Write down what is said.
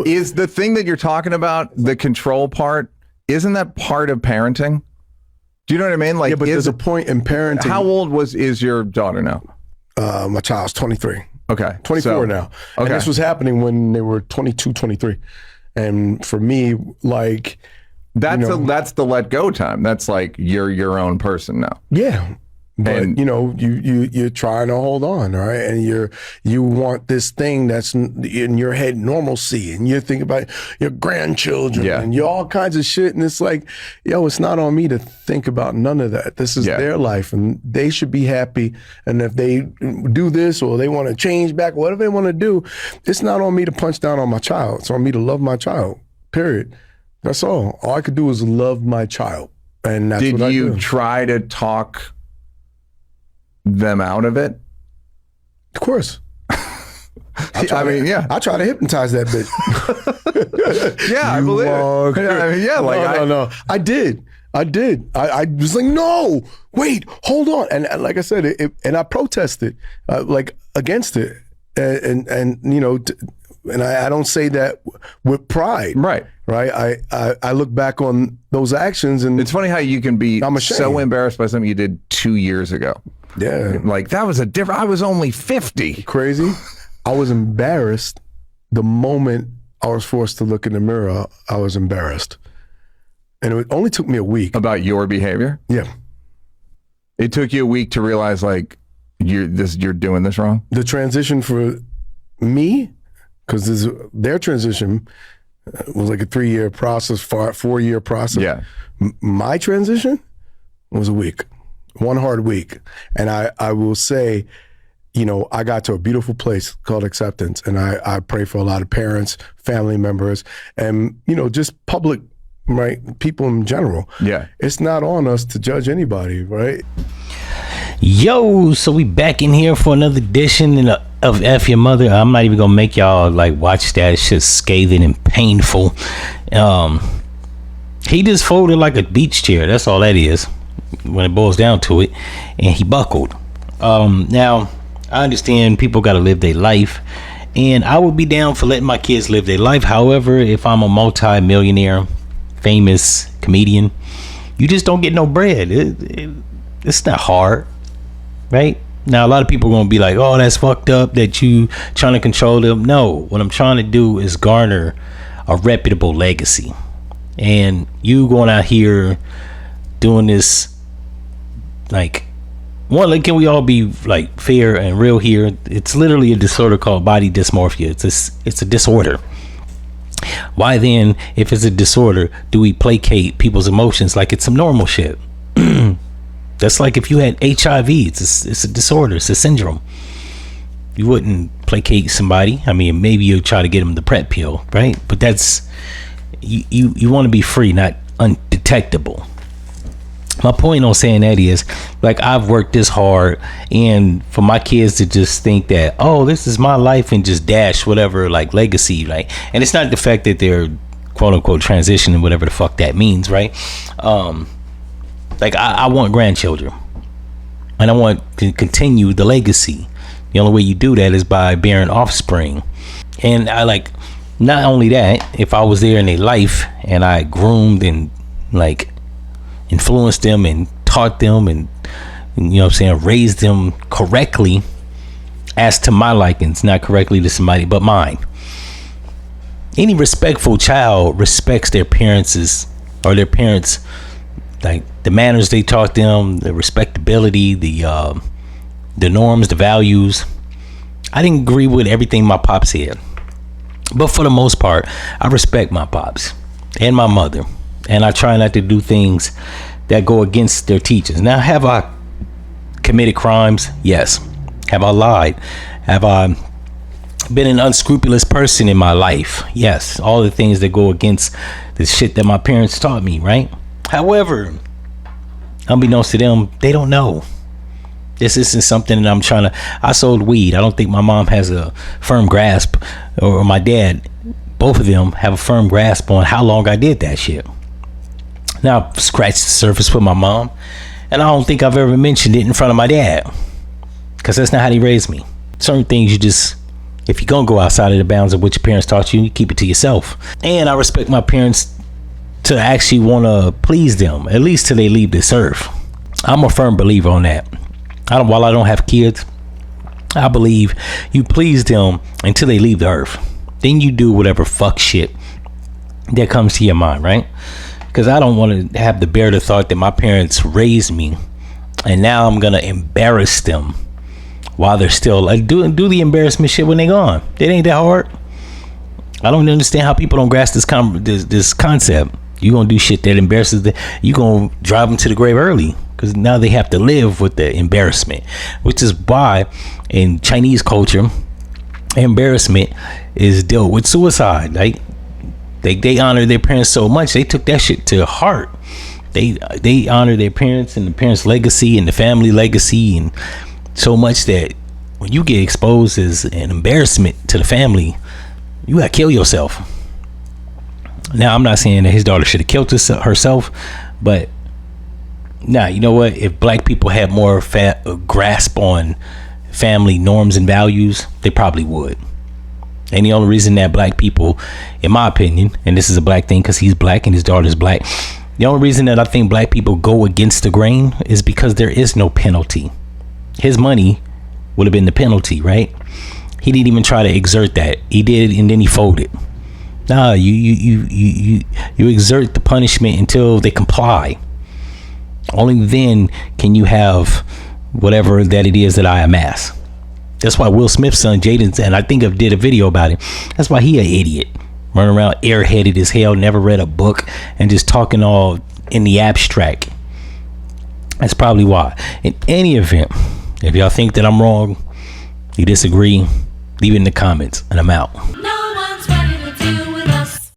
Is the thing that you're talking about, the control part, isn't that part of parenting? Do you know what I mean? Like, yeah, but there's a point in parenting. How old is your daughter now? My child's 23. Okay. 24 now. Okay. And this was happening when they were 22, 23. And for me, like... That's the let go time. That's like you're your own person now. Yeah. But you're trying to hold on, right? And you want this thing that's in your head, normalcy, and you think about your grandchildren and you all kinds of shit. And it's like, yo, it's not on me to think about none of that. This is their life, and they should be happy. And if they do this or they want to change back, whatever they want to do, it's not on me to punch down on my child. It's on me to love my child. Period. That's all. All I could do is love my child, and that's what I do. Did you try to talk them out of it? Of course. I try to hypnotize that bitch. I believe it. No. I did. I was like, no, wait, hold on. And like I said, and I protested, against it. And I don't say that with pride. Right. I look back on those actions, and it's funny how you can be so embarrassed by something you did 2 years ago. Yeah. Like, that was I was only 50. Crazy. I was embarrassed the moment I was forced to look in the mirror. I was embarrassed. And it only took me a week. About your behavior? Yeah. It took you a week to realize, like, you're doing this wrong? The transition for me, because their transition was like a 3-year process, 4-year process. Yeah. My transition was a week. One hard week. And I will say, I got to a beautiful place called acceptance. And I pray for a lot of parents, family members, and, just public, right, people in general. Yeah. It's not on us to judge anybody, right? Yo, so we back in here for another edition of F-ya-Motha. I'm not even gonna make y'all watch that. It's just scathing and painful. He just folded like a beach chair. That's all that is when it boils down to it. And he buckled. Now, I understand people gotta live their life, and I would be down for letting my kids live their life. However, if I'm a multi-millionaire, famous comedian, you just don't get no bread. It's not hard, right? Now, a lot of people are going to be like, oh, that's fucked up that you trying to control them. No, what I'm trying to do is garner a reputable legacy. And you going out here doing this, can we all be fair and real here? It's literally a disorder called body dysmorphia. It's a disorder. Why then, if it's a disorder, do we placate people's emotions like it's some normal shit? That's like if you had HIV. It's a disorder. It's a syndrome. You wouldn't placate somebody. I mean, maybe you try to get them the PrEP pill, right? But that's you want to be free, not undetectable. My point on saying that is, I've worked this hard, and for my kids to just think that, oh, this is my life, and just dash whatever legacy, and it's not the fact that they're quote unquote transitioning, whatever the fuck that means, right? I want grandchildren, and I want to continue the legacy. The only way you do that is by bearing offspring. And not only that, if I was there in their life and I groomed and influenced them and taught them and raised them correctly as to my likings, not correctly to somebody but mine. Any respectful child respects their parents, the manners they taught them, the respectability, the norms, the values. I didn't agree with everything my pops said, but for the most part, I respect my pops and my mother, and I try not to do things that go against their teachings. Now, have I committed crimes? Yes. Have I lied? Have I been an unscrupulous person in my life? Yes. All the things that go against the shit that my parents taught me, right? However, unbeknownst to them, they don't know. This isn't something that I sold weed. I don't think my mom has a firm grasp, or my dad, both of them have a firm grasp on how long I did that shit. Now, I've scratched the surface with my mom, and I don't think I've ever mentioned it in front of my dad, because that's not how he raised me. Certain things you just If you're gonna go outside of the bounds of what your parents taught you, you keep it to yourself. And I respect my parents to actually want to please them, at least till they leave this earth. I'm a firm believer on that. While I don't have kids, I believe you please them until they leave the earth. Then you do whatever fuck shit that comes to your mind, right? Because I don't want to have to bear the thought that my parents raised me and now I'm gonna embarrass them while they're still like do the embarrassment shit when they're gone. It ain't that hard. I don't understand how people don't grasp this concept. You gonna do shit that embarrasses them. You gonna drive them to the grave early because now they have to live with the embarrassment, which is why in Chinese culture, embarrassment is dealt with suicide. Like they honor their parents so much, they took that shit to heart. They honor their parents and the parents' legacy and the family legacy, and so much that when you get exposed as an embarrassment to the family, you gotta kill yourself. Now, I'm not saying that his daughter should have killed herself, but you know what? If black people had more grasp on family norms and values, they probably would. And the only reason that black people, in my opinion, and this is a black thing because he's black and his daughter's black, the only reason that I think black people go against the grain is because there is no penalty. His money would have been the penalty, right? He didn't even try to exert that. He did, and then he folded. Nah, you exert the punishment until they comply. Only then can you have whatever that it is that I amass. That's why Will Smith's son Jaden, and I think I did a video about it. That's why he an idiot, running around airheaded as hell, never read a book, and just talking all in the abstract. That's probably why. In any event, if y'all think that I'm wrong, you disagree, leave it in the comments, and I'm out.